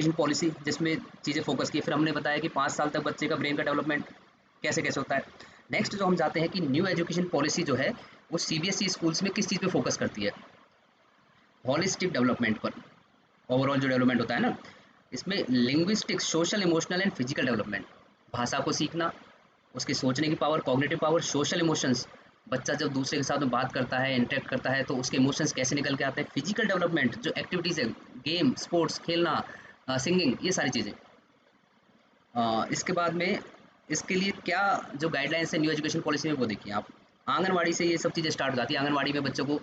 Education policy जिसमें चीज़ें focus की। फिर हमने बताया कि 5 साल तक बच्चे का ब्रेन का डेवलपमेंट कैसे कैसे होता है। नेक्स्ट जो हम जाते हैं कि न्यू एजुकेशन पॉलिसी जो है वो सीबीएसई स्कूल्स में किस चीज़ पे फोकस करती है, होलिस्टिक डेवलपमेंट पर, ओवरऑल जो डेवलपमेंट होता है ना, इसमें linguistics, social, emotional and physical development, भाषा को सीखना, उसकी सोचने की power, cognitive power, social emotions, बच्चा जब दूसरे के साथ में बात करता है, इंटरेक्ट करता है तो उसके इमोशंस कैसे निकल के आते हैं, फिजिकल डेवलपमेंट जो एक्टिविटीज़ है, गेम, स्पोर्ट्स खेलना, सिंगिंग, ये सारी चीज़ें। इसके बाद में इसके लिए क्या जो गाइडलाइंस है न्यू एजुकेशन पॉलिसी में वो देखिए आप। आंगनवाड़ी से ये सब चीज़ें स्टार्ट हो जाती है। आंगनवाड़ी में बच्चों को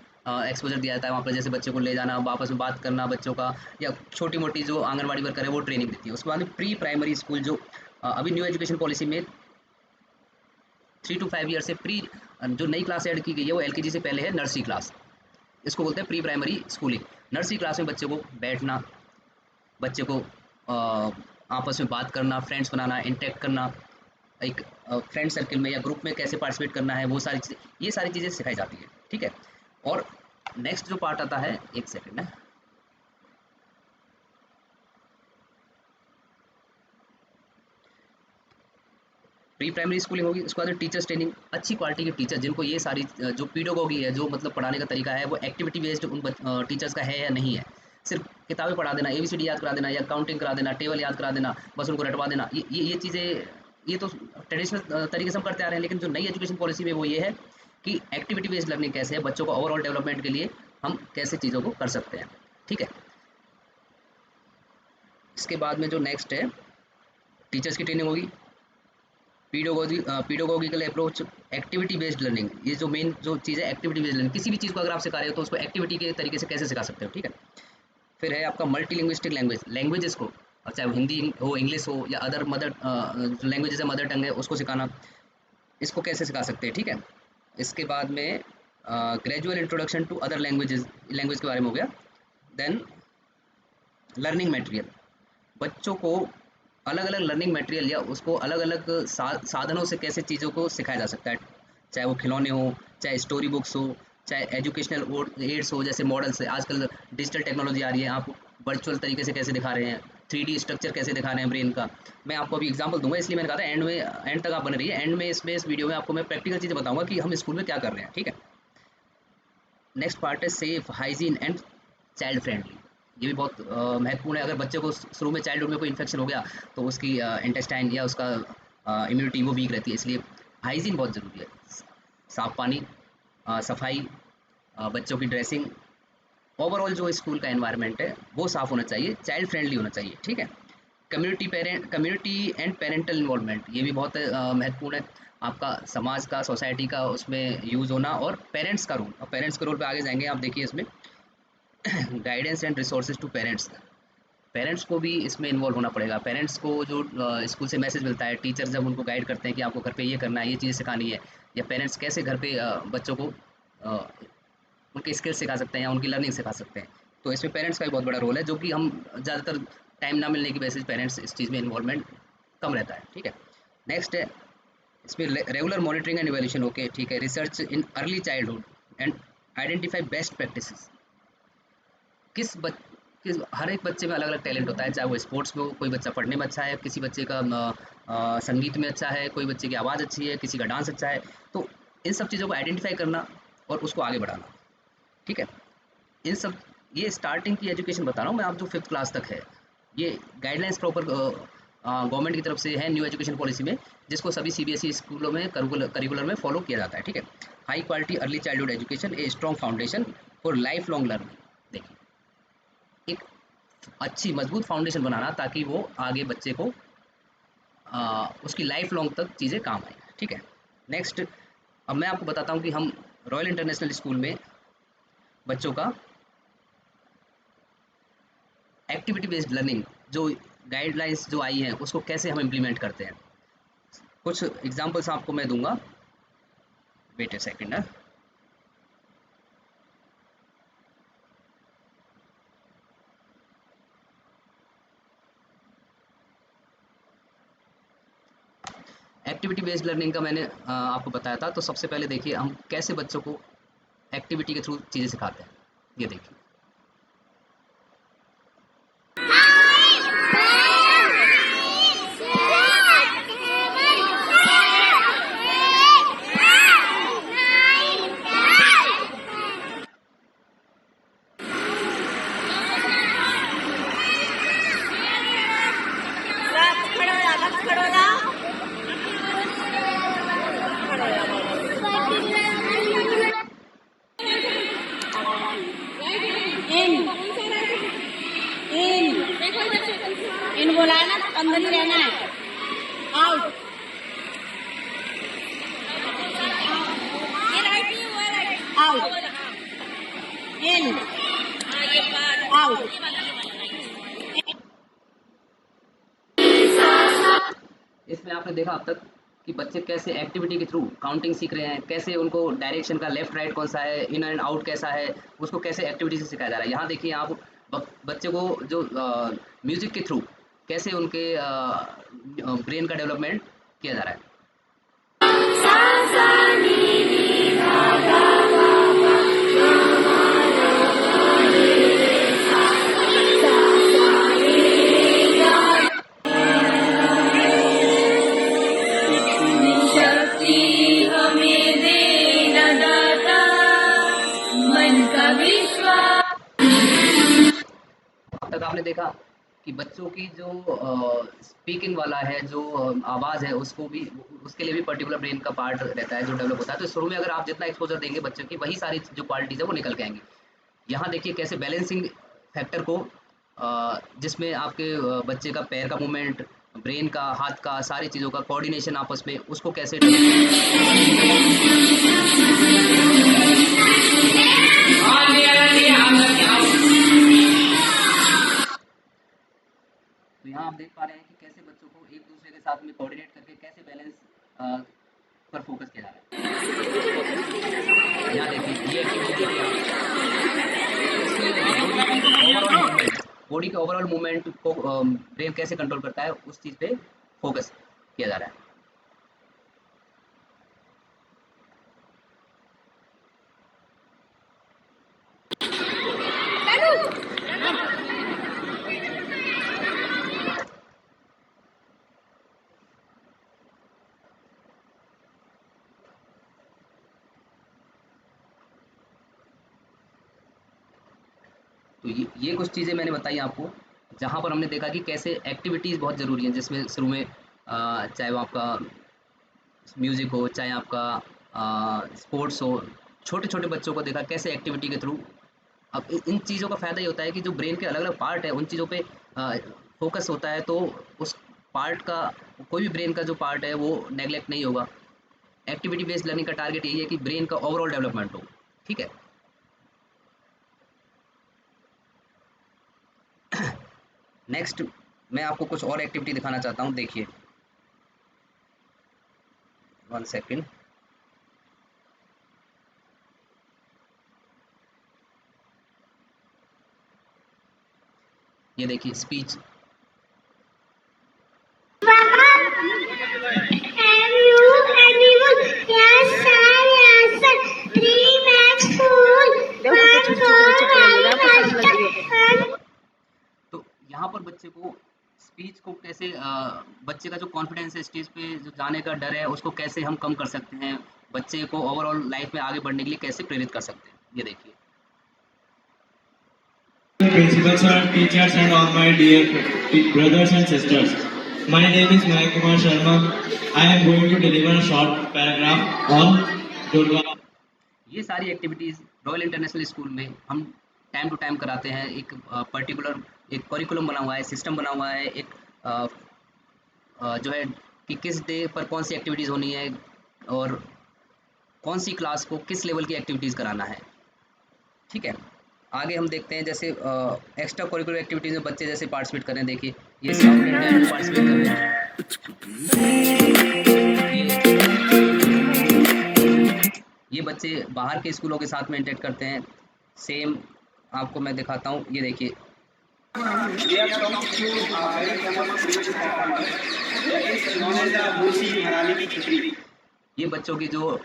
एक्सपोजर दिया जाता है, वहाँ पर जैसे बच्चों को ले जाना, आपस में बात करना बच्चों का, या छोटी मोटी जो आंगनवाड़ी वर्कर है वो ट्रेनिंग देती है। उसके बाद में प्री प्राइमरी स्कूल जो अभी न्यू एजुकेशन पॉलिसी में 3 to 5 ईयर से प्री जो नई क्लास ऐड की गई है वो एलकेजी से पहले है नर्सरी क्लास, इसको बोलते हैं pre primary schooling. Nursery class में बच्चे को बैठना, बच्चे को आपस में बात करना, फ्रेंड्स बनाना, इंटरेक्ट करना, एक फ्रेंड सर्कल में या ग्रुप में कैसे पार्टिसिपेट करना है, वो सारी चीज़ें, ये सारी चीज़ें सिखाई जाती है। ठीक है। और नेक्स्ट जो पार्ट आता है, एक सेकंड है, प्री प्राइमरी स्कूलिंग होगी। उसके बाद टीचर्स ट्रेनिंग, अच्छी क्वालिटी के टीचर जिनको ये सारी जो पीडोगॉगी है, जो मतलब पढ़ाने का तरीका है वो एक्टिविटी बेस्ड उन टीचर्स का है या नहीं है। सिर्फ किताबें पढ़ा देना, एबीसीडी याद करा देना या काउंटिंग करा देना, टेबल याद करा देना, बस उनको रटवा देना, ये चीज़ें, ये तो ट्रेडिशनल तरीके से हम करते आ रहे हैं। लेकिन जो नई एजुकेशन पॉलिसी में वो ये है कि एक्टिविटी बेस्ड लर्निंग कैसे है, बच्चों को ओवरऑल डेवलपमेंट के लिए हम कैसे चीज़ों को कर सकते हैं। ठीक है। इसके बाद में जो नेक्स्ट है, टीचर्स की ट्रेनिंग होगी, पीडोगॉगिकल अप्रोच, एक्टिविटी बेस्ड लर्निंग, ये जो मेन जो चीज़ है एक्टिविटी बेस्ड लर्निंग, किसी भी चीज़ को अगर आप सिखा रहे हो तो उसको एक्टिविटी के तरीके से कैसे सिखा सकते हो। ठीक है। फिर है आपका मल्टी लिंग्विस्टिक लैंग्वेज, लैंग्वेजेस को, और चाहे वो हिंदी हो, इंग्लिश हो, या अदर मदर जो लैंग्वेजेस है, मदर टंग है, उसको सिखाना, इसको कैसे सिखा सकते हैं। ठीक है। इसके बाद में gradual introduction to other languages, language के बारे में हो गया। देन लर्निंग मटेरियल, बच्चों को अलग अलग लर्निंग मटेरियल या उसको अलग अलग साधनों से कैसे चीज़ों को सिखाया जा सकता है, चाहे वो खिलौने हो, चाहे स्टोरी बुक्स हो, चाहे एजुकेशनल एड्स हो, जैसे मॉडल्स है, आजकल डिजिटल टेक्नोलॉजी आ रही है, आप वर्चुअल तरीके से कैसे दिखा रहे हैं, 3D स्ट्रक्चर कैसे दिखा रहे हैं ब्रेन का। मैं आपको अभी एग्जांपल दूंगा, इसलिए मैंने कहा था एंड तक आप बने रहिए। एंड में इस वीडियो में आपको मैं प्रैक्टिकल चीज़ें बताऊंगा कि हम स्कूल में क्या कर रहे हैं। ठीक है। नेक्स्ट पार्ट है safe, hygiene and child friendly. ये भी बहुत महत्वपूर्ण है। अगर बच्चे को शुरू में चाइल्डहुड में कोई इन्फेक्शन हो गया तो उसकी इंटेस्टाइन या उसका इम्यूनिटी वो वीक रहती है, इसलिए हाइजीन बहुत ज़रूरी है। साफ पानी, सफाई, बच्चों की ड्रेसिंग, ओवरऑल जो स्कूल का एनवायरनमेंट है वो साफ़ होना चाहिए, चाइल्ड फ्रेंडली होना चाहिए। ठीक है। कम्युनिटी एंड पेरेंटल इन्वॉल्वमेंट, ये भी बहुत महत्वपूर्ण है। आपका समाज का, सोसाइटी का उसमें यूज़ होना, और पेरेंट्स का रोल, और पेरेंट्स के रोल पे आगे जाएंगे आप देखिए इसमें। Guidance and resources to parents, parents को भी इसमें इन्वॉल्व होना पड़ेगा। पेरेंट्स को जो स्कूल से मैसेज मिलता है, टीचर जब उनको गाइड करते हैं कि आपको घर पे ये करना है, ये चीज़ें सिखानी है, या पेरेंट्स कैसे घर पे बच्चों को उनके स्किल्स सिखा सकते हैं या उनकी लर्निंग सिखा सकते हैं, तो इसमें पेरेंट्स का भी बहुत बड़ा रोल है, जो कि हम ज़्यादातर टाइम ना मिलने की वजह से पेरेंट्स इस चीज़ में इन्वॉल्वमेंट कम रहता है। ठीक है। नेक्स्ट है इसमें regular monitoring and evaluation. Okay, ठीक है। Research in early childhood and identify best practices, किस बच किस हर एक बच्चे में अलग अलग टैलेंट होता है, चाहे वो स्पोर्ट्स में हो, कोई बच्चा पढ़ने में अच्छा है, किसी बच्चे का संगीत में अच्छा है, कोई बच्चे की आवाज़ अच्छी है, किसी का डांस अच्छा है, तो इन सब चीज़ों को आइडेंटिफाई करना और उसको आगे बढ़ाना। ठीक है। इन सब, ये स्टार्टिंग की एजुकेशन बता रहा हूँ मैं, आप जो 5th क्लास तक है, ये गाइडलाइंस प्रॉपर गवर्नमेंट की तरफ से है न्यू एजुकेशन पॉलिसी में, जिसको सभी सीबीएसई स्कूलों में करिकुलर में फॉलो किया जाता है। ठीक है। High quality early childhood education, a strong foundation for life long learning. देखिए, एक अच्छी मजबूत फाउंडेशन बनाना ताकि वो आगे बच्चे को उसकी लाइफ लॉन्ग तक चीज़ें काम आए। ठीक है। नेक्स्ट, अब मैं आपको बताता हूँ कि हम रॉयल इंटरनेशनल स्कूल में बच्चों का एक्टिविटी बेस्ड लर्निंग जो गाइडलाइंस जो आई हैं उसको कैसे हम इम्प्लीमेंट करते हैं। कुछ एग्जांपल्स आपको मैं दूंगा, वेट ए सेकंड है। एक्टिविटी बेस्ड लर्निंग का मैंने आपको बताया था, तो सबसे पहले देखिए हम कैसे बच्चों को एक्टिविटी के थ्रू चीज़ें सिखाते हैं। ये देखिए, बोला है ना, अंदर ही रहना है। आउट। ये राइट नहीं हुआ, राइट। आउट। इन। आउट। इसमें आपने देखा अब तक कि बच्चे कैसे एक्टिविटी के थ्रू काउंटिंग सीख रहे हैं, कैसे उनको डायरेक्शन का लेफ्ट राइट कौन सा है, इन एंड आउट कैसा है, उसको कैसे एक्टिविटी से सिखाया जा रहा है। यहाँ देखिए आप बच्चे को जो म्यूजिक के थ्रू कैसे उनके ब्रेन का डेवलपमेंट किया जा रहा है। अब तक आपने देखा कि बच्चों की जो स्पीकिंग वाला है, जो आवाज़ है, उसको भी, उसके लिए भी पर्टिकुलर ब्रेन का पार्ट रहता है जो डेवलप होता है। तो शुरू में अगर आप जितना एक्सपोजर देंगे बच्चों की, वही सारी जो क्वालिटीज़ है वो निकल के आएंगी। यहाँ देखिए कैसे बैलेंसिंग फैक्टर को जिसमें आपके बच्चे का पैर का मूवमेंट, ब्रेन का, हाथ का, सारी चीज़ों का कोऑर्डिनेशन आपस में, उसको कैसे तो यहाँ आप देख पा रहे हैं कि कैसे बच्चों को एक दूसरे के साथ में कोऑर्डिनेट करके कैसे बैलेंस पर फोकस किया जा रहा है। यहाँ देखिए ये एक्टिविटी बॉडी के ओवरऑल मूवमेंट को ब्रेन कैसे कंट्रोल करता है, उस चीज़ पे फोकस किया जा रहा है। तो ये कुछ चीज़ें मैंने बताई आपको, जहाँ पर हमने देखा कि कैसे एक्टिविटीज़ बहुत ज़रूरी हैं, जिसमें शुरू में चाहे वो आपका म्यूज़िक हो, चाहे आपका स्पोर्ट्स हो, छोटे छोटे बच्चों को देखा कैसे एक्टिविटी के थ्रू। अब इन चीज़ों का फ़ायदा ये होता है कि जो ब्रेन के अलग अलग पार्ट है, उन चीज़ों पे फोकस होता है, तो उस पार्ट का, कोई भी ब्रेन का जो पार्ट है वो नेगलेक्ट नहीं होगा। एक्टिविटी बेस्ड लर्निंग का टारगेट यही है कि ब्रेन का ओवरऑल डेवलपमेंट हो। ठीक है। नेक्स्ट मैं आपको कुछ और एक्टिविटी दिखाना चाहता हूँ। देखिए 1 सेकेंड। ये देखिए स्पीच। तो यहाँ पर बच्चे को स्पीच को कैसे बच्चे का जो कॉन्फिडेंस है स्टेज पे जो जाने का डर है, उसको कैसे हम कम कर सकते हैं, बच्चे को ओवरऑल लाइफ में आगे बढ़ने के लिए कैसे प्रेरित कर सकते हैं। ये देखिए। Principal sir, teachers and all my dear brothers and sisters. My name is Mayank Kumar Sharma. I am going to deliver a short paragraph on Durga. ये सारी एक्टिविटीज़ रॉयल इंटरनेशनल स्कूल में हम टाइम टू टाइम कराते हैं। एक particular एक curriculum बना हुआ है, सिस्टम बना हुआ है, एक जो है कि किस डे पर कौन सी एक्टिविटीज़ होनी है और कौन सी क्लास को किस लेवल की एक्टिविटीज़ कराना है। ठीक है। आगे हम देखते हैं जैसे एक्स्ट्रा करिकुलर एक्टिविटीज़ में बच्चे जैसे पार्टिसिपेट कर रहे हैं। देखिए ये साउंड एंड बैंड में पार्टिसिपेट कर रहे हैं। ये बच्चे बाहर के स्कूलों के साथ में इंटरेक्ट करते हैं। सेम आपको मैं दिखाता हूँ। ये देखिए ये बच्चों की जो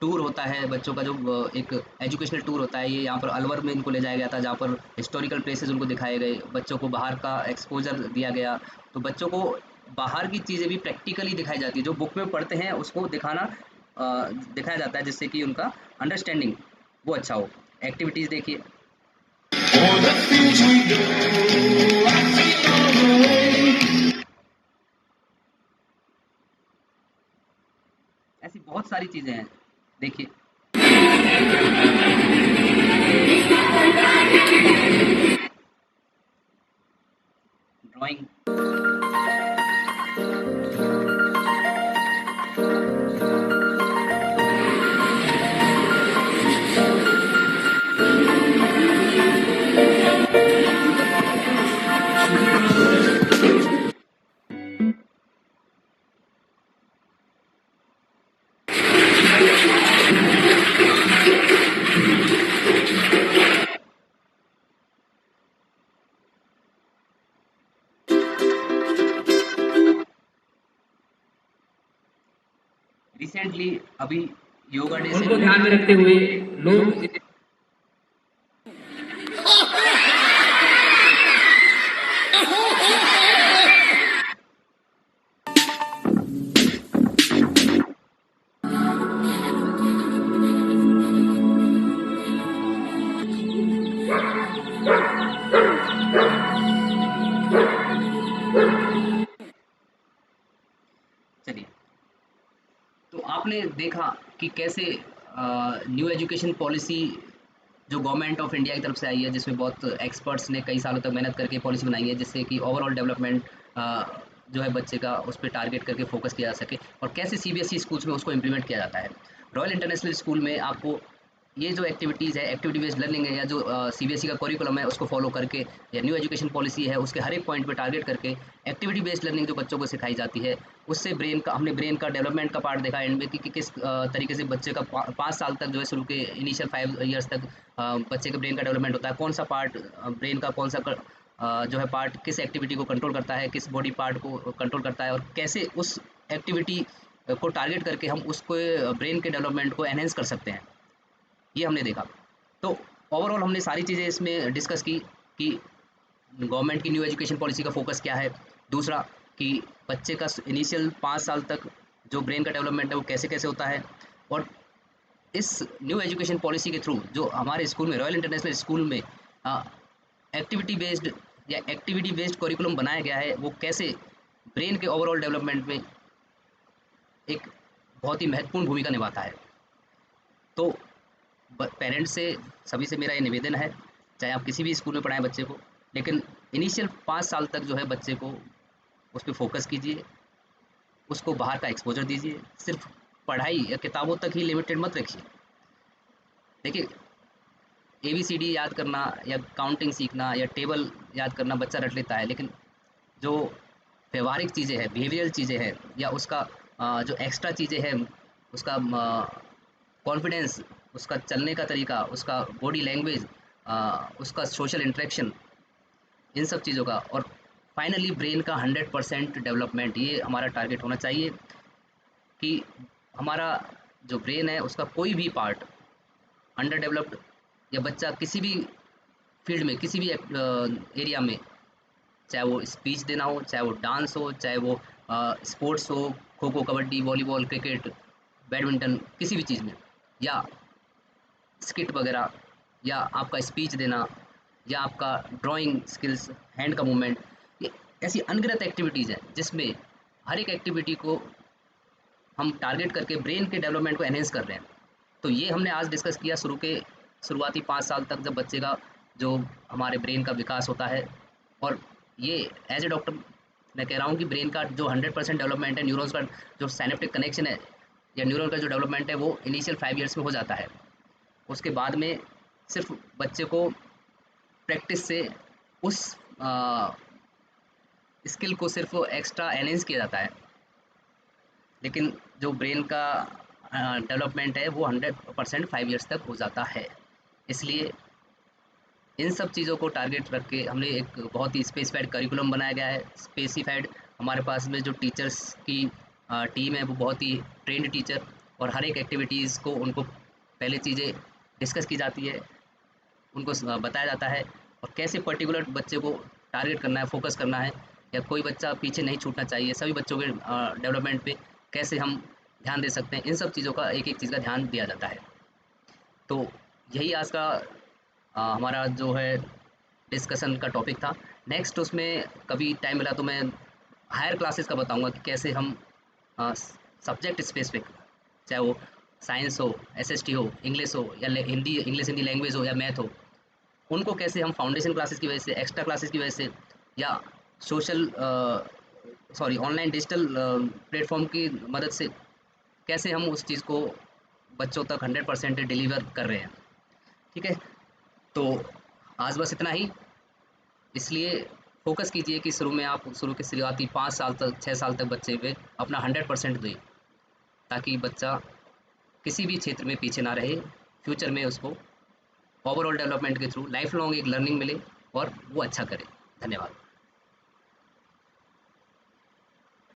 टूर होता है, बच्चों का जो एक एजुकेशनल टूर होता है, ये यहाँ पर अलवर में इनको ले जाया गया था, जहाँ पर हिस्टोरिकल प्लेसेस उनको दिखाए गए, बच्चों को बाहर का एक्सपोजर दिया गया। तो बच्चों को बाहर की चीज़ें भी प्रैक्टिकली दिखाई जाती है, जो बुक में पढ़ते हैं उसको दिखाया जाता है, जिससे कि उनका अंडरस्टैंडिंग वो अच्छा हो। एक्टिविटीज़ देखिए ऐसी बहुत सारी चीज़ें हैं। देखिए ड्राइंग, रिसेंटली अभी योगा डे से उनको ध्यान में रखते हुए लोग चलिए, तो आपने देखा कि कैसे न्यू एजुकेशन पॉलिसी जो गवर्नमेंट ऑफ इंडिया की तरफ से आई है, जिसमें बहुत एक्सपर्ट्स ने कई सालों तक मेहनत करके पॉलिसी बनाई है, जिससे कि ओवरऑल डेवलपमेंट जो है बच्चे का उस पर टारगेट करके फोकस किया जा सके, और कैसे सीबीएसई स्कूल्स में उसको इम्प्लीमेंट किया जाता है। रॉयल इंटरनेशनल स्कूल में आपको ये जो एक्टिविटीज़ है, एक्टिविटी बेस्ड लर्निंग है, या जो सीबीएसई का करिकुलम है उसको फॉलो करके, या न्यू एजुकेशन पॉलिसी है उसके हर एक पॉइंट पे टारगेट करके एक्टिविटी बेस्ड लर्निंग जो बच्चों को सिखाई जाती है, उससे ब्रेन का हमने ब्रेन का डेवलपमेंट का पार्ट देखा एंड में कि किस तरीके से बच्चे का 5 साल तक जो है, शुरू के इनिशियल 5 ईयर्स तक बच्चे के ब्रेन का डेवलपमेंट होता है, कौन सा पार्ट ब्रेन का कौन सा जो है पार्ट किस एक्टिविटी को कंट्रोल करता है, किस बॉडी पार्ट को कंट्रोल करता है, और कैसे उस एक्टिविटी को टारगेट करके हम उसको ब्रेन के डेवलपमेंट को एनहेंस कर सकते हैं, ये हमने देखा। तो ओवरऑल हमने सारी चीज़ें इसमें डिस्कस की कि गवर्नमेंट की न्यू एजुकेशन पॉलिसी का फोकस क्या है, दूसरा कि बच्चे का इनिशियल 5 साल तक जो ब्रेन का डेवलपमेंट है वो कैसे कैसे होता है, और इस न्यू एजुकेशन पॉलिसी के थ्रू जो हमारे स्कूल में, रॉयल इंटरनेशनल स्कूल में एक्टिविटी बेस्ड या एक्टिविटी बेस्ड करिकुलम बनाया गया है, वो कैसे ब्रेन के ओवरऑल डेवलपमेंट में एक बहुत ही महत्वपूर्ण भूमिका निभाता है। तो पेरेंट्स से, सभी से मेरा ये निवेदन है, चाहे आप किसी भी स्कूल में पढ़ाएं बच्चे को, लेकिन इनिशियल 5 साल तक जो है बच्चे को उस पर फोकस कीजिए, उसको बाहर का एक्सपोजर दीजिए, सिर्फ पढ़ाई या किताबों तक ही लिमिटेड मत रखिए। देखिए, ABCD याद करना या काउंटिंग सीखना या टेबल याद करना बच्चा रट लेता है, लेकिन जो व्यवहारिक चीज़ें हैं, बिहेवियरल चीज़ें हैं, या उसका जो एक्स्ट्रा चीज़ें हैं, उसका कॉन्फिडेंस, उसका चलने का तरीका, उसका बॉडी लैंग्वेज, उसका सोशल इंटरेक्शन, इन सब चीज़ों का, और फाइनली ब्रेन का 100% डेवलपमेंट, ये हमारा टारगेट होना चाहिए कि हमारा जो ब्रेन है उसका कोई भी पार्ट अंडर डेवलप्ड, या बच्चा किसी भी फील्ड में, किसी भी एरिया में, चाहे वो स्पीच देना हो, चाहे वो डांस हो, चाहे वो स्पोर्ट्स हो, kho kho, kabaddi, volleyball, cricket, badminton, किसी भी चीज़ में, या स्किट वगैरह, या आपका स्पीच देना, या आपका ड्राइंग स्किल्स, हैंड का मूवमेंट, ये ऐसी अनगिनत एक्टिविटीज़ हैं जिसमें हर एक एक्टिविटी को हम टारगेट करके ब्रेन के डेवलपमेंट को एनहेंस कर रहे हैं। तो ये हमने आज डिस्कस किया शुरुआती 5 साल तक जब बच्चे का जो हमारे ब्रेन का विकास होता है, और ये एज ए डॉक्टर मैं कह रहा हूँ कि ब्रेन का जो 100% डेवलपमेंट है, न्यूरॉन्स का जो साइनेप्टिक कनेक्शन है या न्यूरॉन का जो डेवलपमेंट है, वो इनिशियल 5 ईयर्स में हो जाता है। उसके बाद में सिर्फ बच्चे को प्रैक्टिस से उस स्किल को सिर्फ एक्स्ट्रा एनहेंस किया जाता है, लेकिन जो ब्रेन का डेवलपमेंट है वो 100% 5 ईयर्स तक हो जाता है। इसलिए इन सब चीज़ों को टारगेट रख के हमने एक बहुत ही स्पेसिफाइड करिकुलम बनाया गया है। स्पेसिफाइड, हमारे पास में जो टीचर्स की टीम है वो बहुत ही ट्रेंड टीचर, और हर एक एक्टिविटीज़ को उनको पहले चीज़ें डिस्कस की जाती है, उनको बताया जाता है, और कैसे पर्टिकुलर बच्चे को टारगेट करना है, फोकस करना है, या कोई बच्चा पीछे नहीं छूटना चाहिए, सभी बच्चों के डेवलपमेंट पे कैसे हम ध्यान दे सकते हैं, इन सब चीज़ों का एक एक चीज़ का ध्यान दिया जाता है। तो यही आज का हमारा जो है डिस्कशन का टॉपिक था। नेक्स्ट उसमें कभी टाइम मिला तो मैं हायर क्लासेस का बताऊंगा कि कैसे हम सब्जेक्ट स्पेसिफिक, चाहे वो साइंस हो, एसएसटी हो, इंग्लिश हो, या हिंदी, इंग्लिश हिंदी लैंग्वेज हो, या मैथ हो, उनको कैसे हम फाउंडेशन क्लासेस की वजह से, एक्स्ट्रा क्लासेस की वजह से, या सोशल ऑनलाइन डिजिटल प्लेटफॉर्म की मदद से कैसे हम उस चीज़ को बच्चों तक 100% डिलीवर कर रहे हैं। ठीक है, तो आज बस इतना ही। इसलिए फोकस कीजिए कि शुरू के शुरुआती 5 साल तक 6 साल तक बच्चे पे अपना 100% दें, ताकि बच्चा किसी भी क्षेत्र में पीछे ना रहे, फ्यूचर में उसको ओवरऑल डेवलपमेंट के थ्रू लाइफ लॉन्ग एक लर्निंग मिले और वो अच्छा करे। धन्यवाद।